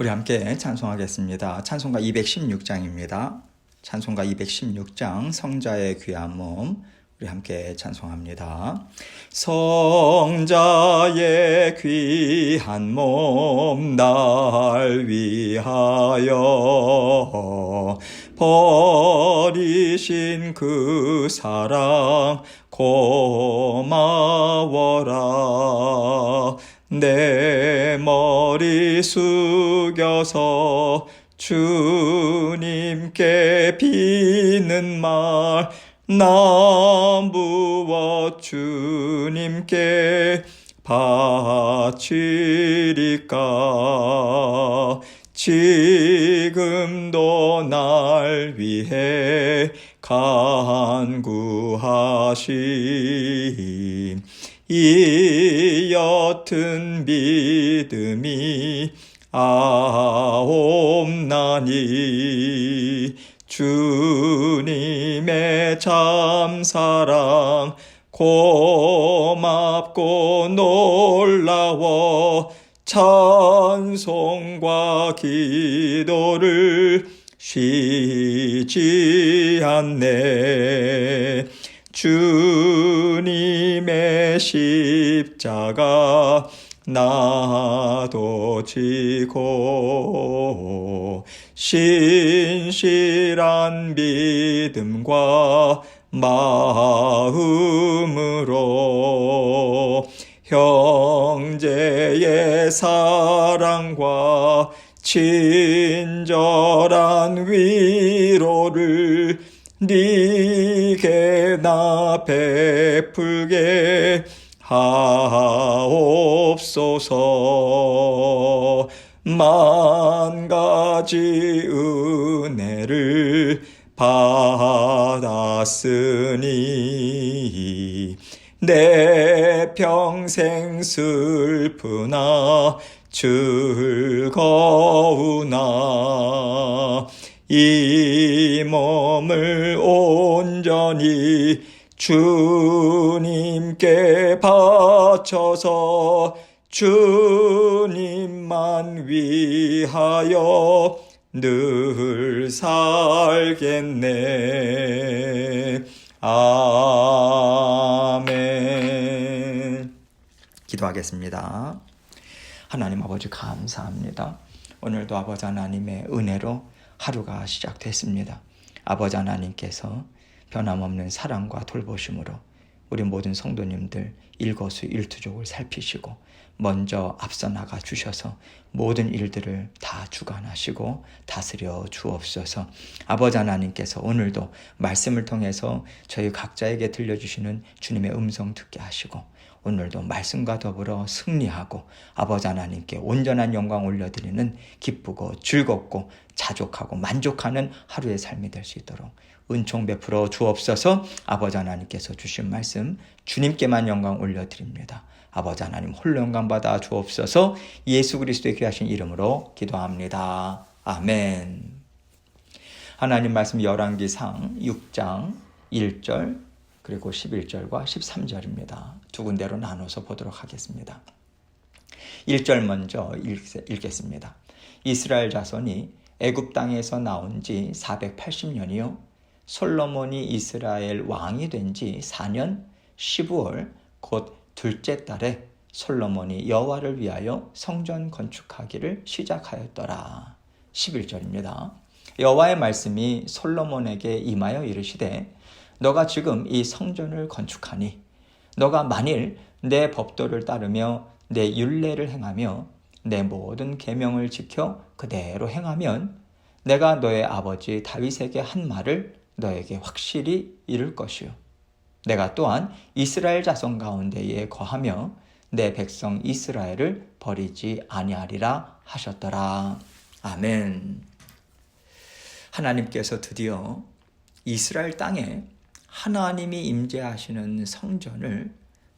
우리 함께 찬송하겠습니다. 찬송가 216장입니다. 찬송가 216장 성자의 귀한 몸 우리 함께 찬송합니다. 성자의 귀한 몸 날 위하여 버리신 그 사랑 고마워라. 내 머리 숙여서 주님께 비는 말 나무어 주님께 바치리까. 지금도 날 위해 간구하심 이 옅은 믿음이 아옵나니. 주님의 참사랑 고맙고 놀라워 찬송과 기도를 쉬지 않네. 주님의 십자가 나도 지고 신실한 믿음과 마음으로 형제의 사랑과 친절한 위로를 네게 나 베풀게 하옵소서. 만 가지 은혜를 받았으니 내 평생 슬프나 즐거우나 이 몸을 온전히 주님께 바쳐서 주님만 위하여 늘 살겠네. 아멘. 기도하겠습니다. 하나님 아버지 감사합니다. 오늘도 아버지 하나님의 은혜로 하루가 시작됐습니다. 아버지 하나님께서 변함없는 사랑과 돌보심으로 우리 모든 성도님들 일거수일투족을 살피시고 먼저 앞서 나가 주셔서 모든 일들을 다 주관하시고 다스려 주옵소서. 아버지 하나님께서 오늘도 말씀을 통해서 저희 각자에게 들려주시는 주님의 음성 듣게 하시고 오늘도 말씀과 더불어 승리하고 아버지 하나님께 온전한 영광 올려드리는 기쁘고 즐겁고 자족하고 만족하는 하루의 삶이 될 수 있도록 은총 베풀어 주옵소서. 아버지 하나님께서 주신 말씀 주님께만 영광 올려드립니다. 아버지 하나님 홀로 영광 받아 주옵소서. 예수 그리스도의 귀하신 이름으로 기도합니다. 아멘. 하나님 말씀 열왕기상 6장 1절 그리고 11절과 13절입니다. 두 군데로 나눠서 보도록 하겠습니다. 1절 먼저 읽겠습니다. 이스라엘 자손이 애굽 땅에서 나온 지 480년이요 솔로몬이 이스라엘 왕이 된 지 4년 15월 곧 둘째 달에 솔로몬이 여호와를 위하여 성전 건축하기를 시작하였더라. 11절입니다. 여호와의 말씀이 솔로몬에게 임하여 이르시되 너가 지금 이 성전을 건축하니 너가 만일 내 법도를 따르며 내 율례를 행하며 내 모든 계명을 지켜 그대로 행하면 내가 너의 아버지 다윗에게 한 말을 너에게 확실히 이룰 것이요 내가 또한 이스라엘 자손 가운데에 거하며 내 백성 이스라엘을 버리지 아니하리라 하셨더라. 아멘. 하나님께서 드디어 이스라엘 땅에 하나님이 임재하시는 성전을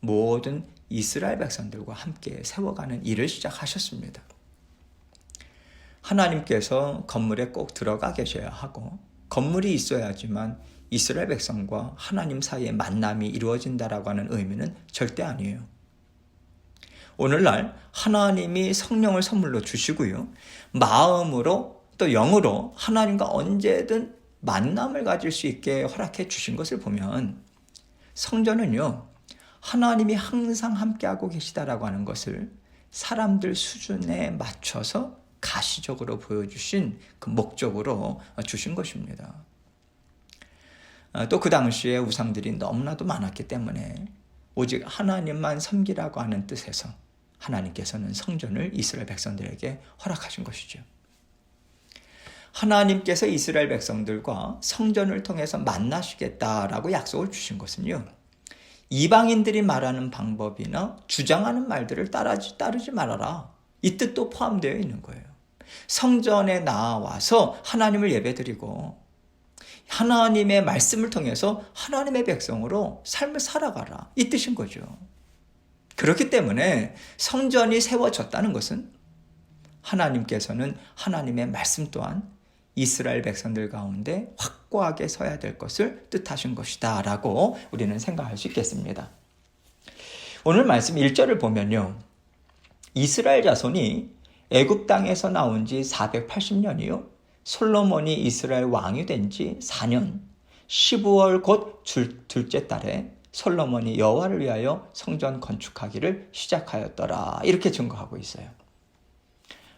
모든 이스라엘 백성들과 함께 세워가는 일을 시작하셨습니다. 하나님께서 건물에 꼭 들어가 계셔야 하고 건물이 있어야지만 이스라엘 백성과 하나님 사이의 만남이 이루어진다라고 하는 의미는 절대 아니에요. 오늘날 하나님이 성령을 선물로 주시고요. 마음으로 또 영으로 하나님과 언제든 만남을 가질 수 있게 허락해 주신 것을 보면 성전은요, 하나님이 항상 함께하고 계시다라고 하는 것을 사람들 수준에 맞춰서 가시적으로 보여주신 그 목적으로 주신 것입니다. 또 그 당시에 우상들이 너무나도 많았기 때문에 오직 하나님만 섬기라고 하는 뜻에서 하나님께서는 성전을 이스라엘 백성들에게 허락하신 것이죠. 하나님께서 이스라엘 백성들과 성전을 통해서 만나시겠다라고 약속을 주신 것은요, 이방인들이 말하는 방법이나 주장하는 말들을 따르지 말아라, 이 뜻도 포함되어 있는 거예요. 성전에 나와서 하나님을 예배드리고 하나님의 말씀을 통해서 하나님의 백성으로 삶을 살아가라, 이 뜻인 거죠. 그렇기 때문에 성전이 세워졌다는 것은 하나님께서는 하나님의 말씀 또한 이스라엘 백성들 가운데 확고하게 서야 될 것을 뜻하신 것이다 라고 우리는 생각할 수 있겠습니다. 오늘 말씀 1절을 보면요, 이스라엘 자손이 애굽 땅에서 나온 지 480년이요 솔로몬이 이스라엘 왕이 된 지 4년 15월 곧 둘째 달에 솔로몬이 여호와를 위하여 성전 건축하기를 시작하였더라, 이렇게 증거하고 있어요.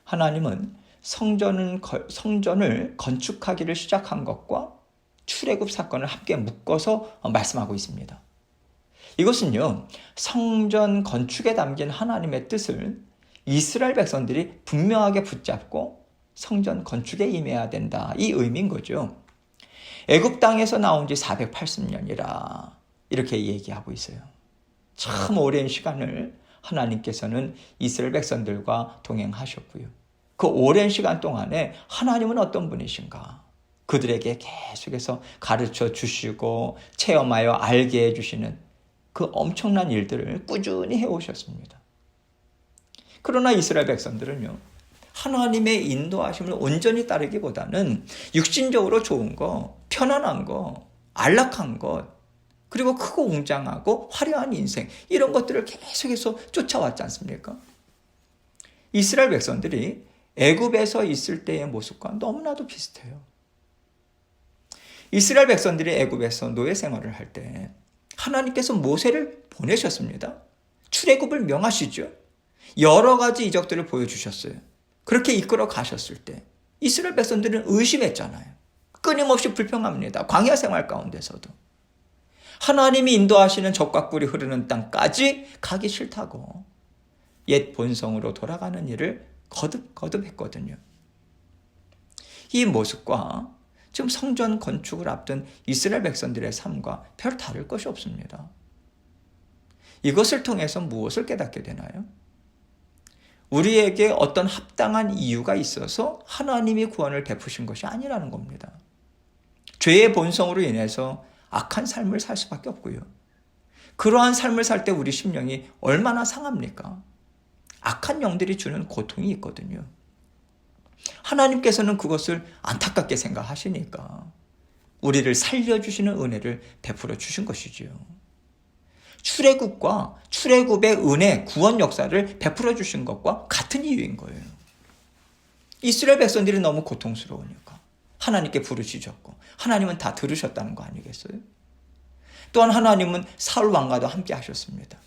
하나님은 성전을 건축하기를 시작한 것과 출애굽 사건을 함께 묶어서 말씀하고 있습니다. 이것은요, 성전 건축에 담긴 하나님의 뜻을 이스라엘 백성들이 분명하게 붙잡고 성전 건축에 임해야 된다, 이 의미인 거죠. 애굽 땅에서 나온 지 480년이라 이렇게 얘기하고 있어요. 참 오랜 시간을 하나님께서는 이스라엘 백성들과 동행하셨고요. 그 오랜 시간 동안에 하나님은 어떤 분이신가, 그들에게 계속해서 가르쳐 주시고 체험하여 알게 해주시는 그 엄청난 일들을 꾸준히 해오셨습니다. 그러나 이스라엘 백성들은요, 하나님의 인도하심을 온전히 따르기보다는 육신적으로 좋은 거, 편안한 거, 안락한 것, 그리고 크고 웅장하고 화려한 인생, 이런 것들을 계속해서 쫓아왔지 않습니까? 이스라엘 백성들이 애굽에서 있을 때의 모습과 너무나도 비슷해요. 이스라엘 백성들이 애굽에서 노예 생활을 할 때 하나님께서 모세를 보내셨습니다. 출애굽을 명하시죠. 여러 가지 이적들을 보여주셨어요. 그렇게 이끌어 가셨을 때 이스라엘 백성들은 의심했잖아요. 끊임없이 불평합니다. 광야 생활 가운데서도. 하나님이 인도하시는 적과 꿀이 흐르는 땅까지 가기 싫다고 옛 본성으로 돌아가는 일을 거듭 했거든요. 이 모습과 지금 성전 건축을 앞둔 이스라엘 백성들의 삶과 별 다를 것이 없습니다. 이것을 통해서 무엇을 깨닫게 되나요? 우리에게 어떤 합당한 이유가 있어서 하나님이 구원을 베푸신 것이 아니라는 겁니다. 죄의 본성으로 인해서 악한 삶을 살 수밖에 없고요. 그러한 삶을 살 때 우리 심령이 얼마나 상합니까? 악한 영들이 주는 고통이 있거든요. 하나님께서는 그것을 안타깝게 생각하시니까 우리를 살려주시는 은혜를 베풀어 주신 것이지요. 출애굽과 출애굽의 은혜, 구원 역사를 베풀어 주신 것과 같은 이유인 거예요. 이스라엘 백성들이 너무 고통스러우니까 하나님께 부르짖었고 하나님은 다 들으셨다는 거 아니겠어요? 또한 하나님은 사울 왕과도 함께 하셨습니다.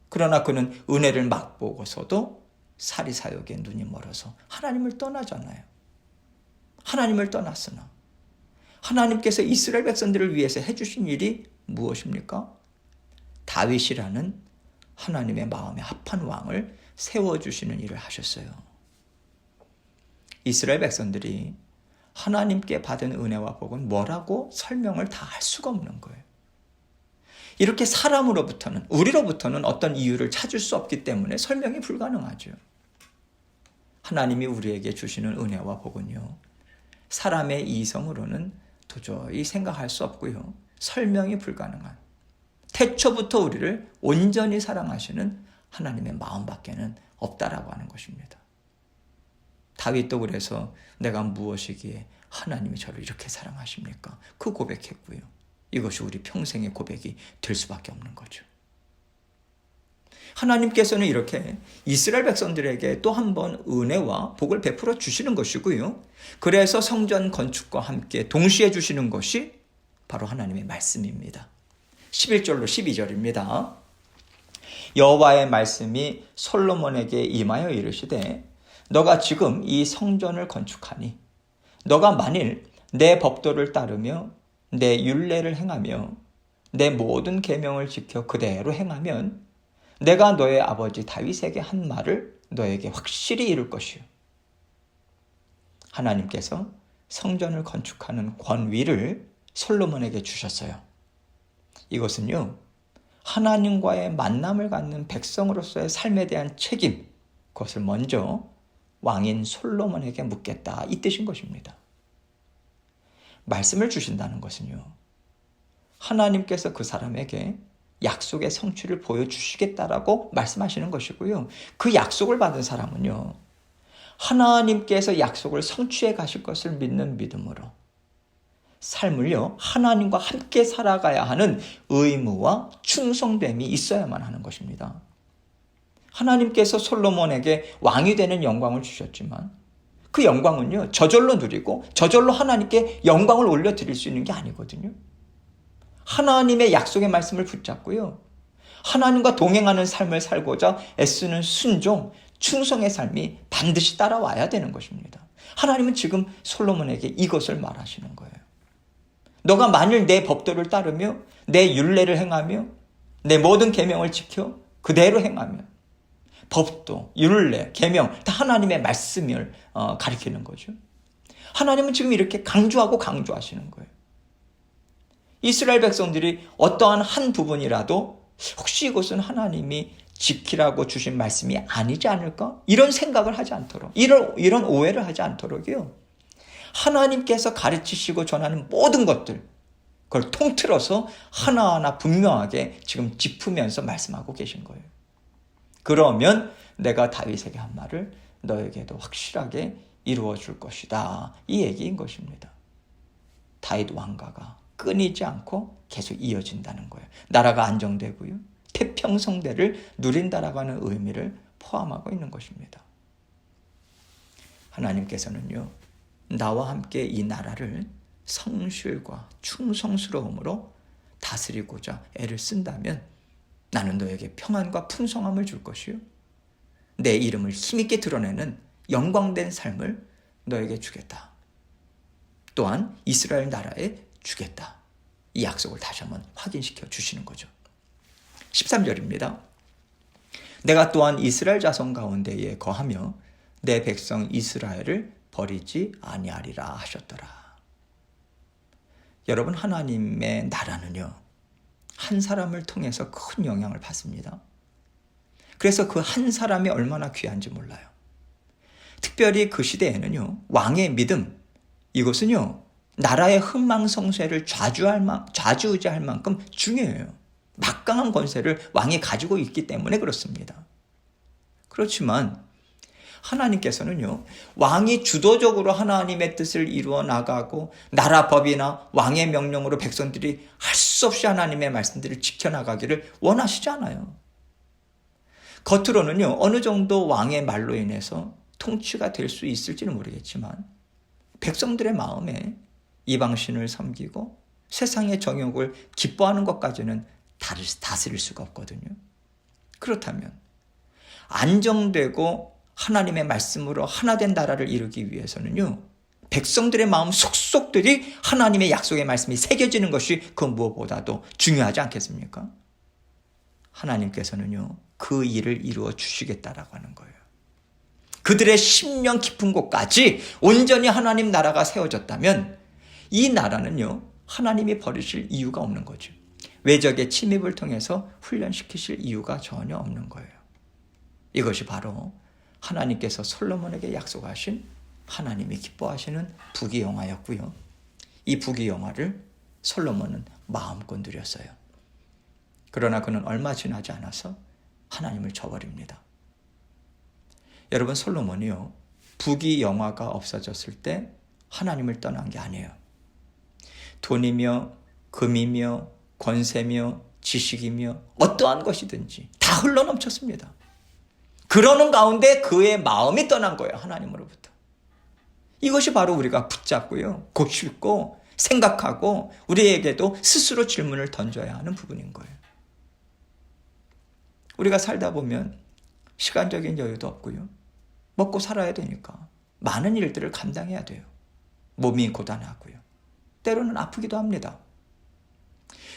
그러나 그는 은혜를 맛보고서도 사리사욕에 눈이 멀어서 하나님을 떠나잖아요. 하나님을 떠났으나 하나님께서 이스라엘 백성들을 위해서 해주신 일이 무엇입니까? 다윗이라는 하나님의 마음에 합한 왕을 세워주시는 일을 하셨어요. 이스라엘 백성들이 하나님께 받은 은혜와 복은 뭐라고 설명을 다 할 수가 없는 거예요. 이렇게 사람으로부터는, 우리로부터는 어떤 이유를 찾을 수 없기 때문에 설명이 불가능하죠. 하나님이 우리에게 주시는 은혜와 복은요, 사람의 이성으로는 도저히 생각할 수 없고요, 설명이 불가능한, 태초부터 우리를 온전히 사랑하시는 하나님의 마음밖에는 없다라고 하는 것입니다. 다윗도 그래서 내가 무엇이기에 하나님이 저를 이렇게 사랑하십니까? 그 고백했고요. 이것이 우리 평생의 고백이 될 수밖에 없는 거죠. 하나님께서는 이렇게 이스라엘 백성들에게 또 한 번 은혜와 복을 베풀어 주시는 것이고요. 그래서 성전 건축과 함께 동시에 주시는 것이 바로 하나님의 말씀입니다. 11절로 12절입니다. 여호와의 말씀이 솔로몬에게 임하여 이르시되 너가 지금 이 성전을 건축하니 너가 만일 내 법도를 따르며 내 율례를 행하며 내 모든 계명을 지켜 그대로 행하면 내가 너의 아버지 다윗에게 한 말을 너에게 확실히 이룰 것이요. 하나님께서 성전을 건축하는 권위를 솔로몬에게 주셨어요. 이것은요, 하나님과의 만남을 갖는 백성으로서의 삶에 대한 책임, 그것을 먼저 왕인 솔로몬에게 묻겠다, 이 뜻인 것입니다. 말씀을 주신다는 것은요, 하나님께서 그 사람에게 약속의 성취를 보여주시겠다라고 말씀하시는 것이고요. 그 약속을 받은 사람은요, 하나님께서 약속을 성취해 가실 것을 믿는 믿음으로 삶을요, 하나님과 함께 살아가야 하는 의무와 충성됨이 있어야만 하는 것입니다. 하나님께서 솔로몬에게 왕이 되는 영광을 주셨지만 그 영광은요, 저절로 누리고 저절로 하나님께 영광을 올려드릴 수 있는 게 아니거든요. 하나님의 약속의 말씀을 붙잡고요, 하나님과 동행하는 삶을 살고자 애쓰는 순종, 충성의 삶이 반드시 따라와야 되는 것입니다. 하나님은 지금 솔로몬에게 이것을 말하시는 거예요. 너가 만일 내 법도를 따르며 내 율례를 행하며 내 모든 계명을 지켜 그대로 행하면, 법도, 율례, 계명 다 하나님의 말씀을 가리키는 거죠. 하나님은 지금 이렇게 강조하고 강조하시는 거예요. 이스라엘 백성들이 어떠한 한 부분이라도 혹시 이것은 하나님이 지키라고 주신 말씀이 아니지 않을까? 이런 생각을 하지 않도록, 이런 오해를 하지 않도록요, 하나님께서 가르치시고 전하는 모든 것들, 그걸 통틀어서 하나하나 분명하게 지금 짚으면서 말씀하고 계신 거예요. 그러면 내가 다윗에게 한 말을 너에게도 확실하게 이루어 줄 것이다, 이 얘기인 것입니다. 다윗 왕가가 끊이지 않고 계속 이어진다는 거예요. 나라가 안정되고요, 태평성대를 누린다라고 하는 의미를 포함하고 있는 것입니다. 하나님께서는요, 나와 함께 이 나라를 성실과 충성스러움으로 다스리고자 애를 쓴다면 나는 너에게 평안과 풍성함을 줄 것이요, 내 이름을 힘있게 드러내는 영광된 삶을 너에게 주겠다. 또한 이스라엘 나라에 주겠다. 이 약속을 다시 한번 확인시켜 주시는 거죠. 13절입니다. 내가 또한 이스라엘 자손 가운데에 거하며 내 백성 이스라엘을 버리지 아니하리라 하셨더라. 여러분, 하나님의 나라는요, 한 사람을 통해서 큰 영향을 받습니다. 그래서 그 한 사람이 얼마나 귀한지 몰라요. 특별히 그 시대에는요, 왕의 믿음, 이것은요, 나라의 흥망성쇠를 좌지우지할 만큼 중요해요. 막강한 권세를 왕이 가지고 있기 때문에 그렇습니다. 그렇지만 하나님께서는요, 왕이 주도적으로 하나님의 뜻을 이루어 나가고 나라 법이나 왕의 명령으로 백성들이 할 수 없이 하나님의 말씀들을 지켜나가기를 원하시지 않아요. 겉으로는요, 어느 정도 왕의 말로 인해서 통치가 될 수 있을지는 모르겠지만 백성들의 마음에 이방신을 섬기고 세상의 정욕을 기뻐하는 것까지는 다스릴 수가 없거든요. 그렇다면 안정되고 하나님의 말씀으로 하나된 나라를 이루기 위해서는요, 백성들의 마음 속속들이 하나님의 약속의 말씀이 새겨지는 것이 그 무엇보다도 중요하지 않겠습니까? 하나님께서는요, 그 일을 이루어 주시겠다라고 하는 거예요. 그들의 심령 깊은 곳까지 온전히 하나님 나라가 세워졌다면 이 나라는요, 하나님이 버리실 이유가 없는 거죠. 외적의 침입을 통해서 훈련시키실 이유가 전혀 없는 거예요. 이것이 바로 하나님께서 솔로몬에게 약속하신 하나님이 기뻐하시는 부귀영화였고요. 이 부귀영화를 솔로몬은 마음껏 누렸어요. 그러나 그는 얼마 지나지 않아서 하나님을 저버립니다. 여러분, 솔로몬이요, 부귀영화가 없어졌을 때 하나님을 떠난 게 아니에요. 돈이며 금이며 권세며 지식이며 어떠한 것이든지 다 흘러넘쳤습니다. 그러는 가운데 그의 마음이 떠난 거예요. 하나님으로부터. 이것이 바로 우리가 붙잡고요, 고칠고 생각하고 우리에게도 스스로 질문을 던져야 하는 부분인 거예요. 우리가 살다 보면 시간적인 여유도 없고요, 먹고 살아야 되니까 많은 일들을 감당해야 돼요. 몸이 고단하고요, 때로는 아프기도 합니다.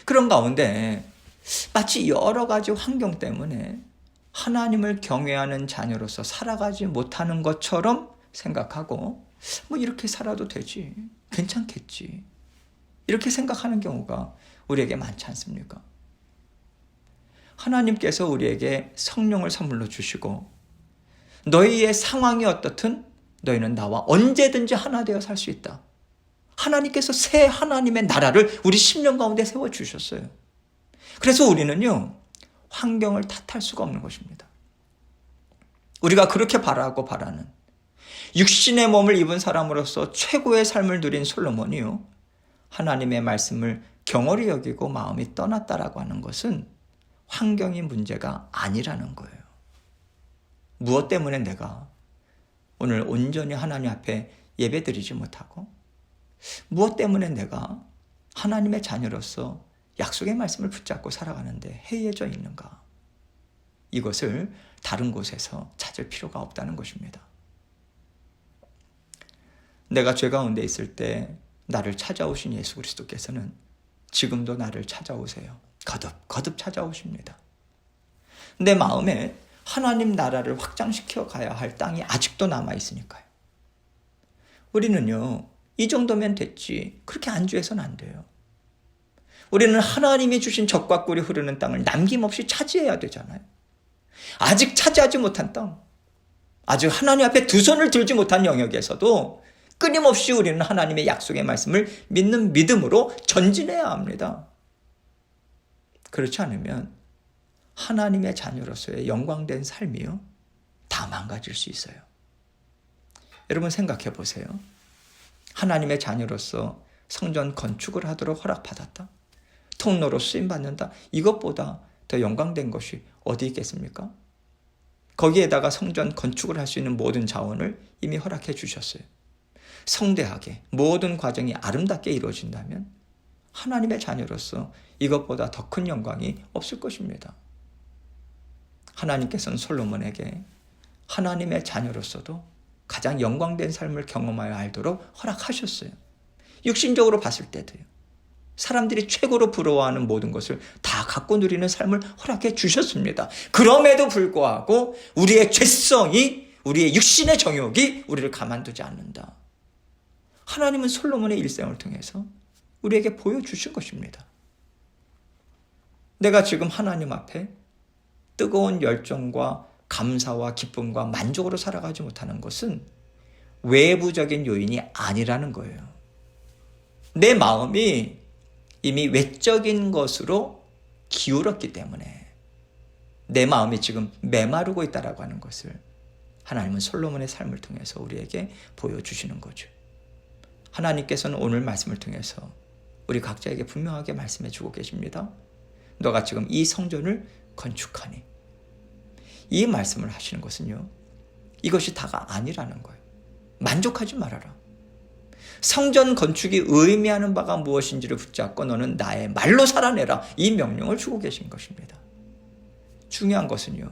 그런 가운데 마치 여러 가지 환경 때문에 하나님을 경외하는 자녀로서 살아가지 못하는 것처럼 생각하고 뭐 이렇게 살아도 되지, 괜찮겠지, 이렇게 생각하는 경우가 우리에게 많지 않습니까? 하나님께서 우리에게 성령을 선물로 주시고 너희의 상황이 어떻든 너희는 나와 언제든지 하나 되어 살 수 있다. 하나님께서 새 하나님의 나라를 우리 심령 가운데 세워주셨어요. 그래서 우리는요, 환경을 탓할 수가 없는 것입니다. 우리가 그렇게 바라고 바라는 육신의 몸을 입은 사람으로서 최고의 삶을 누린 솔로몬이요, 하나님의 말씀을 경홀히 여기고 마음이 떠났다라고 하는 것은 환경이 문제가 아니라는 거예요. 무엇 때문에 내가 오늘 온전히 하나님 앞에 예배드리지 못하고, 무엇 때문에 내가 하나님의 자녀로서 약속의 말씀을 붙잡고 살아가는데 해이해져 있는가? 이것을 다른 곳에서 찾을 필요가 없다는 것입니다. 내가 죄 가운데 있을 때 나를 찾아오신 예수 그리스도께서는 지금도 나를 찾아오세요. 거듭 찾아오십니다. 내 마음에 하나님 나라를 확장시켜 가야 할 땅이 아직도 남아 있으니까요. 우리는요, 이 정도면 됐지, 그렇게 안주해서는 안 돼요. 우리는 하나님이 주신 젖과 꿀이 흐르는 땅을 남김없이 차지해야 되잖아요. 아직 차지하지 못한 땅, 아직 하나님 앞에 두 손을 들지 못한 영역에서도 끊임없이 우리는 하나님의 약속의 말씀을 믿는 믿음으로 전진해야 합니다. 그렇지 않으면 하나님의 자녀로서의 영광된 삶이요, 다 망가질 수 있어요. 여러분 생각해 보세요. 하나님의 자녀로서 성전 건축을 하도록 허락받았다, 통로로 쓰임받는다, 이것보다 더 영광된 것이 어디 있겠습니까? 거기에다가 성전 건축을 할 수 있는 모든 자원을 이미 허락해 주셨어요. 성대하게 모든 과정이 아름답게 이루어진다면 하나님의 자녀로서 이것보다 더 큰 영광이 없을 것입니다. 하나님께서는 솔로몬에게 하나님의 자녀로서도 가장 영광된 삶을 경험하여 알도록 허락하셨어요. 육신적으로 봤을 때도요, 사람들이 최고로 부러워하는 모든 것을 다 갖고 누리는 삶을 허락해 주셨습니다. 그럼에도 불구하고 우리의 죄성이, 우리의 육신의 정욕이 우리를 가만두지 않는다. 하나님은 솔로몬의 일생을 통해서 우리에게 보여주신 것입니다. 내가 지금 하나님 앞에 뜨거운 열정과 감사와 기쁨과 만족으로 살아가지 못하는 것은 외부적인 요인이 아니라는 거예요. 내 마음이 이미 외적인 것으로 기울었기 때문에 내 마음이 지금 메마르고 있다라고 하는 것을 하나님은 솔로몬의 삶을 통해서 우리에게 보여주시는 거죠. 하나님께서는 오늘 말씀을 통해서 우리 각자에게 분명하게 말씀해 주고 계십니다. 너가 지금 이 성전을 건축하니, 이 말씀을 하시는 것은요, 이것이 다가 아니라는 거예요. 만족하지 말아라. 성전 건축이 의미하는 바가 무엇인지를 붙잡고 너는 나의 말로 살아내라, 이 명령을 주고 계신 것입니다. 중요한 것은요,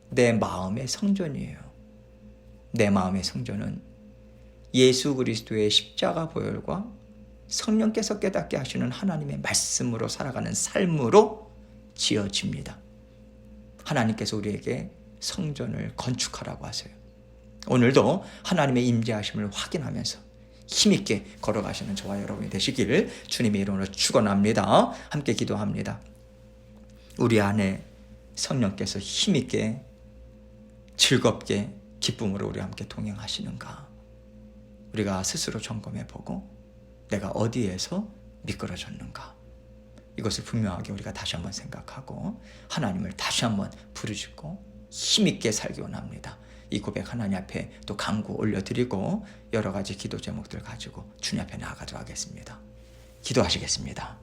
내 마음의 성전이에요. 내 마음의 성전은 예수 그리스도의 십자가 보혈과 성령께서 깨닫게 하시는 하나님의 말씀으로 살아가는 삶으로 지어집니다. 하나님께서 우리에게 성전을 건축하라고 하세요. 오늘도 하나님의 임재하심을 확인하면서 힘있게 걸어가시는 저와 여러분이 되시길 주님의 이름으로 축원합니다. 함께 기도합니다. 우리 안에 성령께서 힘있게 즐겁게 기쁨으로 우리와 함께 동행하시는가, 우리가 스스로 점검해보고 내가 어디에서 미끄러졌는가, 이것을 분명하게 우리가 다시 한번 생각하고 하나님을 다시 한번 부르짖고 힘있게 살기 원합니다. 이 고백 하나님 앞에 또 간구 올려드리고 여러 가지 기도 제목들 가지고 주님 앞에 나아가도록 하겠습니다. 기도하시겠습니다.